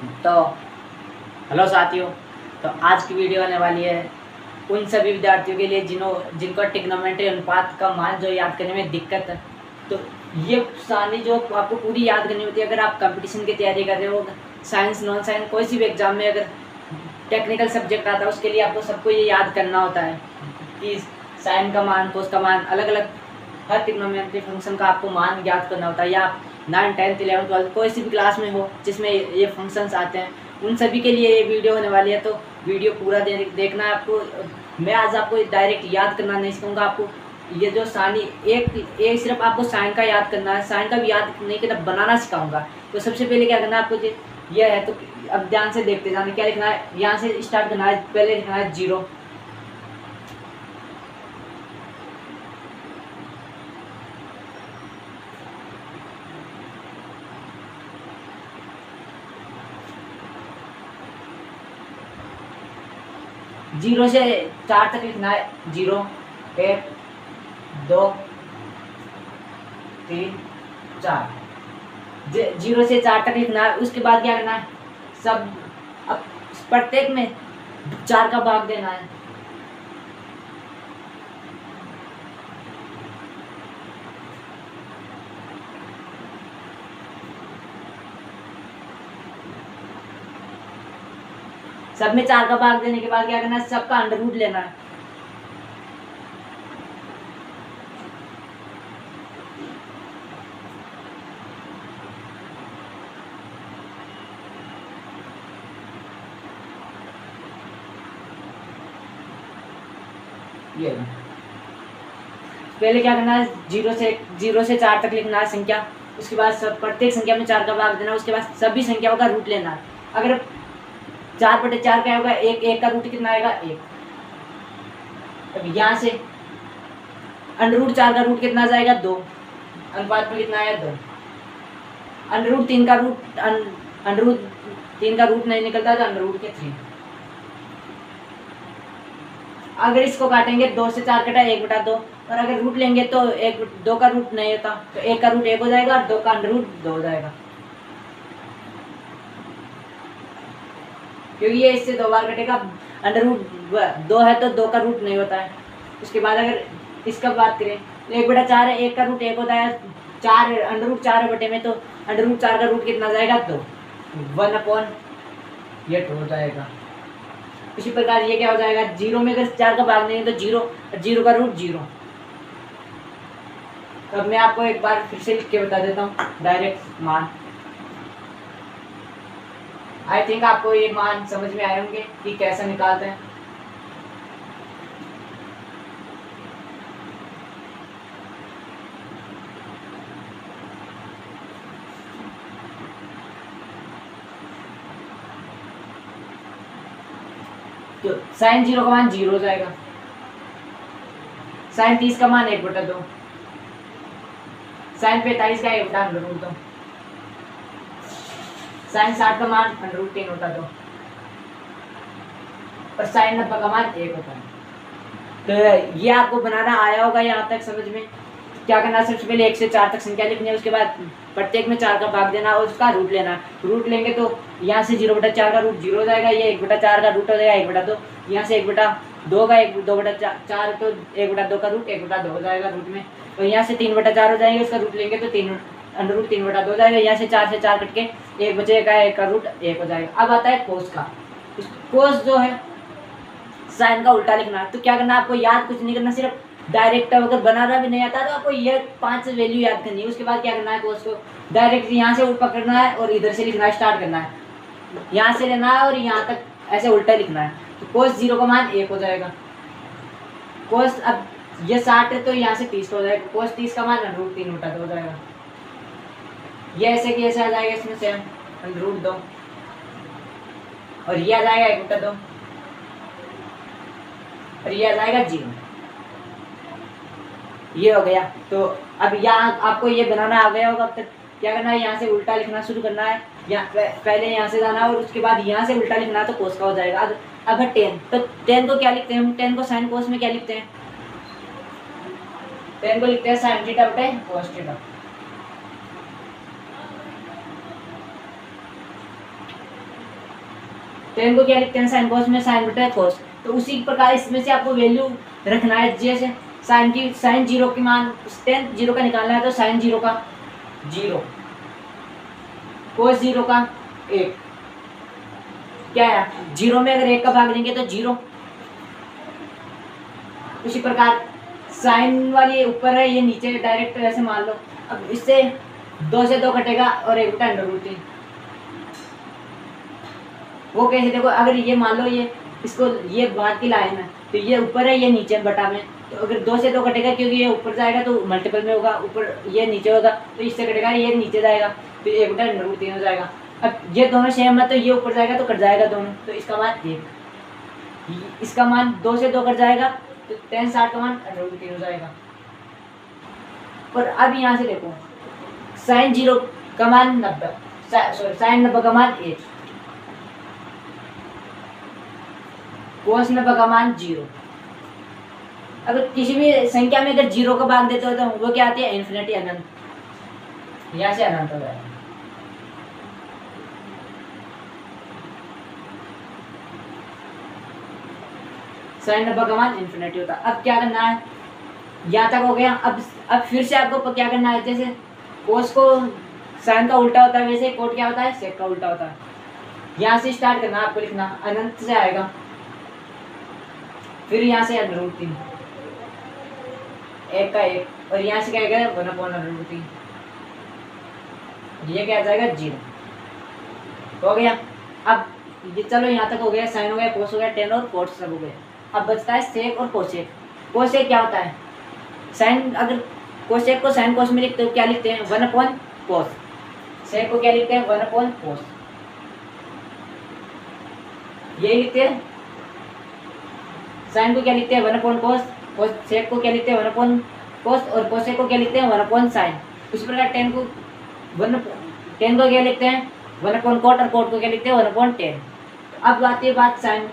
तो हेलो साथियों, तो आज की वीडियो आने वाली है उन सभी विद्यार्थियों के लिए जिनको ट्रिग्नोमेट्री अनुपात का मान जो याद करने में दिक्कत है। तो ये सारी जो आपको पूरी याद करनी होती है अगर आप कंपटीशन की तैयारी कर रहे हो, साइंस नॉन साइंस कोई सी भी एग्जाम में अगर टेक्निकल सब्जेक्ट आता है उसके लिए आपको सबको ये याद करना होता है कि साइन का मान, कोस का मान, अलग अलग हर ट्रिग्नोमेट्री फंक्शन का आपको मान याद करना होता है। या आप 9, 10, 11, 12 कोई सी भी क्लास में हो जिसमें ये फंक्शंस आते हैं, उन सभी के लिए ये वीडियो होने वाली है। तो वीडियो पूरा देखना है आपको। मैं आज आपको डायरेक्ट याद करना नहीं सिखाऊंगा, आपको ये जो सानी एक सिर्फ आपको साइन का याद करना है, साइन का भी याद नहीं करना, बनाना सिखाऊंगा। तो सबसे पहले क्या करना है आपको, ये है तो अब ध्यान से देखते जाना क्या लिखना है। यहाँ से स्टार्ट करना है, पहले लिखना है 0, जीरो से 4 तक लिखना है। 0, 1, 2, 3, 4, 0 से 4 तक लिखना है। उसके बाद क्या करना है, सब अब प्रत्येक में 4 का भाग देना है। सब में 4 का भाग देने के बाद क्या करना है, सबका अंडर रूट लेना है। ये पहले क्या करना है, 0 से 4 तक लिखना है संख्या। उसके बाद सब प्रत्येक संख्या में 4 का भाग देना है। उसके बाद सभी संख्याओं का रूट लेना है। अगर 4/4 क्या होगा, एक का रूट कितना आएगा, 1। अब यहाँ से अंडर रूट 4 का रूट कितना जाएगा, 2। अनुपात में कितना आया, 2। अंडर रूट 3 का रूट नहीं निकलता तो अंडर रूट के 3। अगर इसको काटेंगे 2 से 4 कटा 1/2, और अगर रूट लेंगे तो 2 का रूट नहीं होता तो 1 का रूट 1 हो जाएगा और 2 का अंडर रूट 2 हो जाएगा, क्योंकि ये इससे 2 बार कटेगा। अंडर रूट 2 है तो 2 का रूट नहीं होता है। उसके बाद अगर इसका बात करें तो 1/4 है, 1 का रूट 1 होता है। 4 अंडर रूट 4 बटे में, तो अंडर रूट 4 का रूट कितना जाएगा, 2। 1/2 हो जाएगा। इसी प्रकार ये क्या हो जाएगा, 0 में अगर 4 का भाग नहीं है तो 0 का रूट 0। तो अब मैं आपको एक बार फिर से लिख के बता देता हूँ डायरेक्ट मान। आई थिंक आपको ये मान समझ में आए होंगे कि कैसे निकालते हैं। तो साइन 0 का मान 0 हो जाएगा। साइन 30 का मान 1/2। साइन 45 का 1/√2। साइन 60 का मान √3 होता 2। और साइन 90 का मान 1 होता है। तो ये आपको बनाना आया होगा यहाँ तक समझ में। क्या करना है, सबसे पहले 1 से 4 तक संख्या लिखनी है। उसके बाद प्रत्येक में 4 का भाग देना और उसका रूट लेना। रूट लेंगे तो यहाँ से 0/4 का रूट 0 हो जाएगा, ये 1/4 का रूट हो जाएगा 1/2। यहाँ से 1/2 का 2/4 तो 1/2 का रूट 1/2 हो जाएगा रूट में। तो यहाँ से 3/4 हो जाएंगे, उसका रूट लेंगे तो 3 अंडर रूट 3/2 हो जाएगा। यहाँ से 4 कट के 1 बचेगा, 1 का रूट 1 हो जाएगा। अब आता है कोस का। कोस जो है साइन का उल्टा लिखना है। तो क्या करना है, आपको याद कुछ नहीं करना, सिर्फ डायरेक्ट अगर बनाना भी नहीं आता तो आपको ये 5 वैल्यू याद करनी है। उसके बाद क्या करना है, कोस को डायरेक्ट यहाँ से पकड़ना है और इधर से लिखना स्टार्ट करना है। यहाँ से लेना है और यहाँ तक ऐसे उल्टा लिखना है। तो कोस 0 का मान 1 हो जाएगा। कोस अब ये 60 है तो यहाँ से 30 हो जाएगा। कोस 30 का मान √3/2 हो जाएगा। ये ऐसे कि ऐसे आ जाएगा, इसमें से √2 और ये आ जाएगा 1/2 और ये आ जाएगा 0। ये हो गया। तो अब यहाँ आपको ये बनाना आ गया होगा। अब तक क्या करना है, यहाँ से उल्टा लिखना शुरू करना है। पहले यहाँ से जाना और उसके बाद यहाँ से उल्टा लिखना है तो कोस का हो जाएगा। अब है 10, तो 10 को क्या लिखते हैं हम, 10 को साइन कोस में क्या लिखते हैं, 10 को लिखते हैं साइन थीटा बटे कोस थीटा। टेन को क्या लिखते हैं साइन कोस में, साइन बटा कोस। तो उसी प्रकार इसमें से आपको वैल्यू रखना है, जैसे साइन जीरो की मान टेन जीरो का निकालना है तो साइन जीरो का 0, कोस 0 का 1, क्या है 0 में अगर 1 का भाग देंगे तो 0। उसी प्रकार साइन वाली ऊपर है, ये नीचे डायरेक्ट ऐसे मान लो। अब इससे 2 से 2 कटेगा और 1 बटा √3। वो कैसे, देखो अगर ये मान लो ये इसको ये बाहर की लाइन है तो ये ऊपर है ये नीचे बटा में, तो अगर 2 से 2 कटेगा क्योंकि ये ऊपर जाएगा तो मल्टीपल में होगा, ऊपर ये नीचे होगा तो इससे कटेगा ये नीचे जाएगा, फिर 1 बटा √3 हो जाएगा। अब ये दोनों सेम है तो ये ऊपर जाएगा तो कट जाएगा दोनों, तो इसका मान 1, इसका मान 2 से 2 कट जाएगा तो tan 60 का मान √3 हो जाएगा। और अब यहाँ से देखो साइन 0 का मान 90, सॉरी साइन 90 का मान 1, कोस 90 का मान 0। अगर किसी भी संख्या में अगर 0 का भाग देते हो तो वो क्या आती है इन्फिनिटी, अनंत, यहाँ से अनंत हो जाएगा। साइन 90 का मान इन्फिनिटी होता है। अब क्या करना है, यहाँ तक हो गया। अब फिर से आपको क्या करना है, जैसे कोस को साइन का उल्टा होता है वैसे कोट क्या होता है सेक का उल्टा होता है। यहाँ से स्टार्ट करना आपको लिखना, अनंत से आएगा, फिर यहाँ से √3, 1 का 1, और यहाँ से क्या आएगा 1/√3, ये क्या आ जाएगा 0 हो गया। अब ये चलो यहाँ तक हो गया, साइन हो गया, कोस हो गया, टेन और कोट सब हो गया। अब बचता है सेक और कोसेक। कोसेक क्या होता है, साइन अगर कोसेक को साइन कोस में लिखते हो क्या लिखते हैं 1/cos, सेक को क्या लिखते हैं 1/cos, यही लिखते हैं। साइन को क्या लिखते हैं 1/cos, सेक को क्या लिखते हैं 1/cos, और कोसेक को क्या लिखते हैं 1/sin। उसी प्रकार टेन को क्या लिखते हैं 1/cot, और कोट को क्या लिखते हैं 1/10। अब आती है बात साइन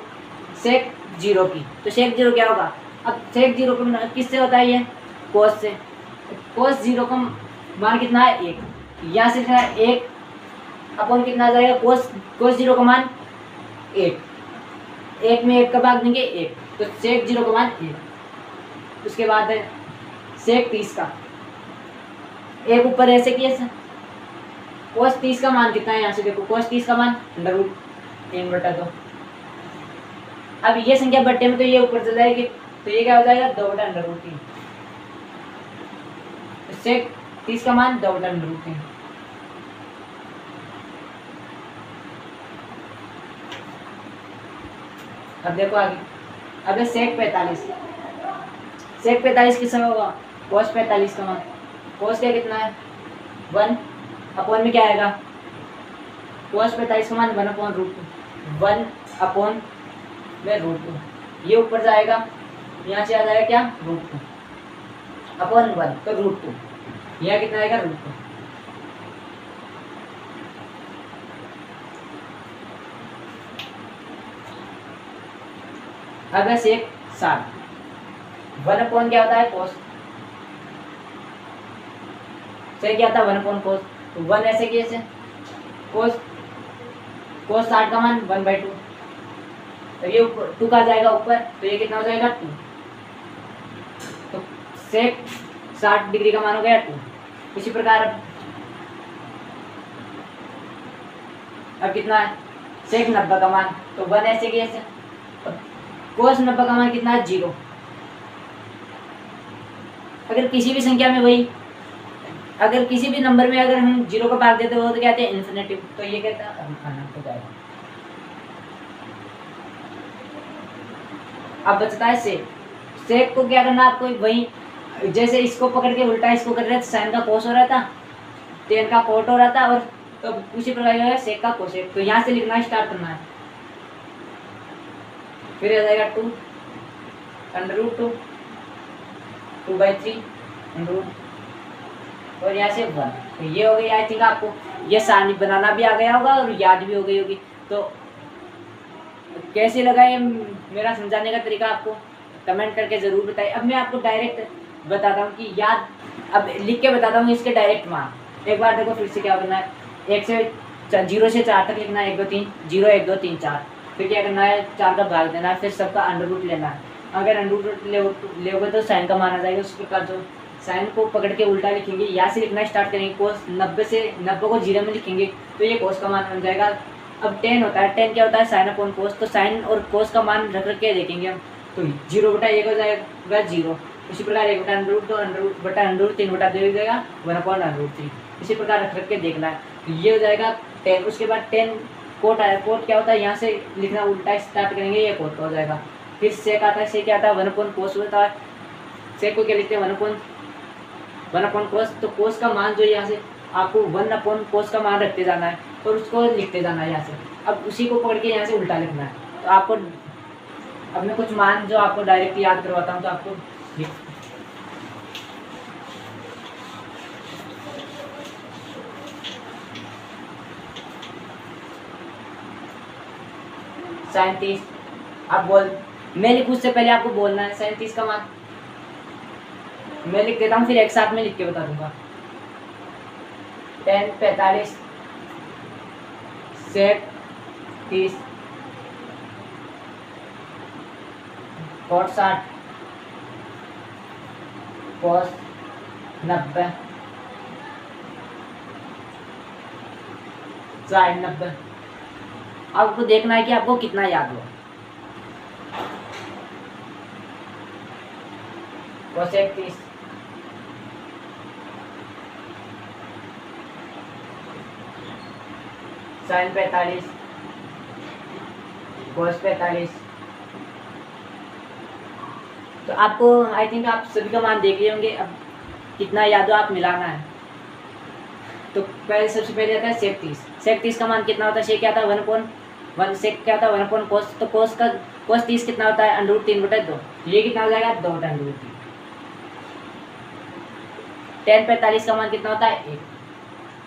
सेक 0 की, तो सेक 0 क्या होगा, अब सेक 0 का किससे होता है ये कोस से, कोस 0 का मान कितना है 1, यहाँ से 1 अपन कितना आ जाएगा कोस 0 का मान 1, 1 में 1 का भाग देंगे 1, तो सेक 0 का मान 1। उसके बाद है सेक 30 का, 1 ऊपर ऐसे किए कोस 30 का मान कितना है, यहाँ से देखो कोस 30 का मान √3/2। अब ये संख्या बट्टे में तो ये ऊपर चल जाएगी, तो ये क्या हो जाएगा 2/√3, सेक 30 का मान 2/√3। अब देखो आगे, अब है सेक 45, सेक 45 किसका होगा कोस 45 का मान, कोस का कितना है 1 अपॉन में क्या आएगा कोस 45 का मान 1/√2, 1/√2, ये ऊपर जाएगा, यहाँ से आ जाएगा क्या √2 अपॉन 1, तो √2, यह कितना आएगा √2। अब है सेक 60, 1/, क्या होता है कोस, सेक क्या था 1/cos, तो 1 ऐसे कैसे कोस 60 का मान 1/2, तो ये 2 का जाएगा ऊपर, तो ये कितना हो जाएगा 2, तो सेक 60 डिग्री का मान हो गया 2। इसी प्रकार अब कितना है सेक 90 का मान, तो 1 ऐसे कैसे, कोस 90 का मान कितना है 0। अगर किसी भी संख्या में वही, अगर किसी भी नंबर में अगर हम 0 का भाग देते हो तो कहते हैं इन्फिनिटिव, तो ये कहता है अनंत हो जाएगा। अब बचता है सेक, सेक को क्या करना आपको वही, जैसे इसको पकड़ के उल्टा इसको कर रहे थे, साइन का कोस हो रहा था, टेन का कोट हो रहा था, और तो उसी प्रकार सेक का कोसेक, तो यहाँ से लिखना स्टार्ट करना है, फिर आ जाएगा 2 2/3 और यहाँ से 1, तो ये हो गई। आई थिंक आपको ये सारणी बनाना भी आ गया होगा और याद भी हो गई होगी। तो कैसे लगा ये मेरा समझाने का तरीका, आपको कमेंट करके ज़रूर बताइए। अब मैं आपको डायरेक्ट बताता हूँ कि याद, अब लिख के बताता हूँ इसके डायरेक्ट मान। एक बार देखो फिर से क्या करना है, 0 से 4 तक लिखना है, 1 2 3 0 1 2 3 4, फिर क्या करना है, 4 का भाग देना है, फिर सबका अंडर रूट लेना है। अगर अंडर रूट लोगे तो साइन का मान आ जाएगा। उस प्रकार जो साइन को पकड़ के उल्टा लिखेंगे, यहाँ से लिखना स्टार्ट करेंगे, कोस 90 को 0 में लिखेंगे तो ये कोस का मान बन जाएगा। अब टेन होता है, टेन क्या होता है, साइन अपॉन कोस, तो साइन और कोस का मान रख के देखेंगे हम, तो 0/1 हो जाएगा 0। इसी प्रकार 1/√2 तो √√3 3/2 हो जाएगा 1/√3। इसी प्रकार रख के देखना है, तो ये हो जाएगा 10। उसके बाद 10 कोट आया, कोट क्या होता है, यहाँ से लिखना उल्टा स्टार्ट करेंगे, ये कोट हो जाएगा। फिर सेक आता है, सेक क्या आता है, 1/कोस होता है। सेक को क्या लिखते हैं, 1/कोस, तो कोस का मान जो यहाँ से आपको 1/कोस का मान रखते जाना है और उसको लिखते जाना है यहाँ से। अब उसी को पकड़ के यहाँ से उल्टा लिखना है। तो आपको अब मैं कुछ मान जो आपको डायरेक्ट याद करवाता हूँ, तो आपको साइन 30, आप बोल, मैं लिखूँ उससे पहले आपको बोलना है साइन 30 का मान। मैं लिख देता हूँ, फिर एक साथ में लिख के बता दूंगा। 10 45 सेक 30 कोट 60 कोस 90 साइन 90। आपको देखना है कि आपको कितना याद हुआ। कोसेक 30 साइन 45 कोस 45। तो आपको आई थिंक आप सभी का मान देख लिए होंगे। अब कितना याद हो आप मिलाना है। तो पहले सबसे पहले आता है सेक 30। सेक 30 का मान कितना होता है, सेक क्या था 1/1, सेक क्या था 1/कोस, तो कोस 30 कितना होता है, √3/2। ये कितना हो जाएगा 2/√3। 10 45 का मान कितना होता है 1,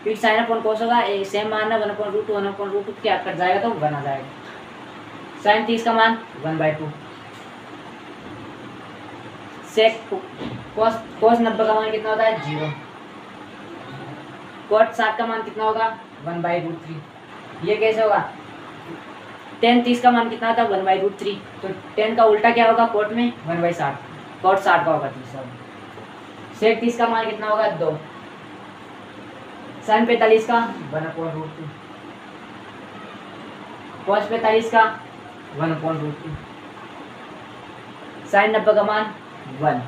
क्योंकि साइन अपॉन कोस होगा सेम मान है 1/√2 क्या कट जाएगा तो 1 आ जाएगा। साइन 30 का मान 1/2। सेक कोस 90 का मान कितना होता है 0। कोट 60 का मान कितना होगा 1/√3। ये कैसे होगा, 10 30 का मान कितना होता है 1/√3, तो 10 का उल्टा क्या होगा कोट में 1/60, कोट 60 का होगा 30। सेक 30 का मान कितना होगा 2। साइन 45 का 1/√2। कोस 45 का 1/√2। साइन 90 का मान 1।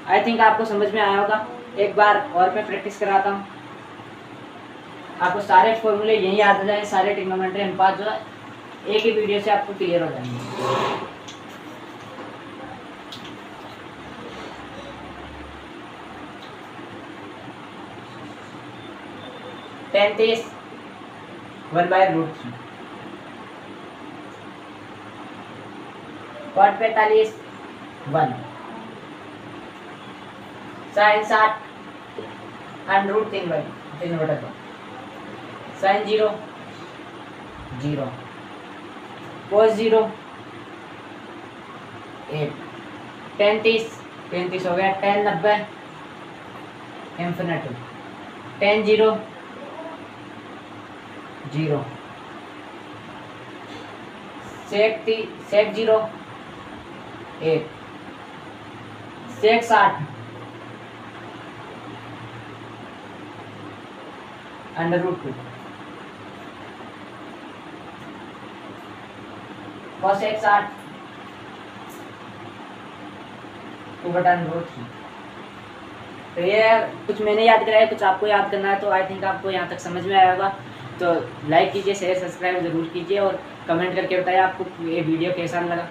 आई थिंक आपको समझ में आया होगा। एक बार और मैं प्रैक्टिस कराता हूँ, आपको सारे फॉर्मूले यही याद हो जाए, सारे ट्रिग्नोमेट्री अनुपात जो है एक ही वीडियो से आपको क्लियर हो जाएंगे। 35 1/√3। कॉट 45 1। साइन 60 √3/2। साइन 0 0। कोस 0 8। 35 हो गया। 10 90 इंफिनिटी। 10 0 0। सेक 0 1। सेक 60 √2। कोसेक 60 2/√3। तो ये कुछ मैंने याद कराया, कुछ आपको याद करना है। तो आई थिंक आपको यहाँ तक समझ में आया होगा। तो लाइक कीजिए, शेयर सब्सक्राइब जरूर कीजिए और कमेंट करके बताइए आपको ये वीडियो कैसा लगा।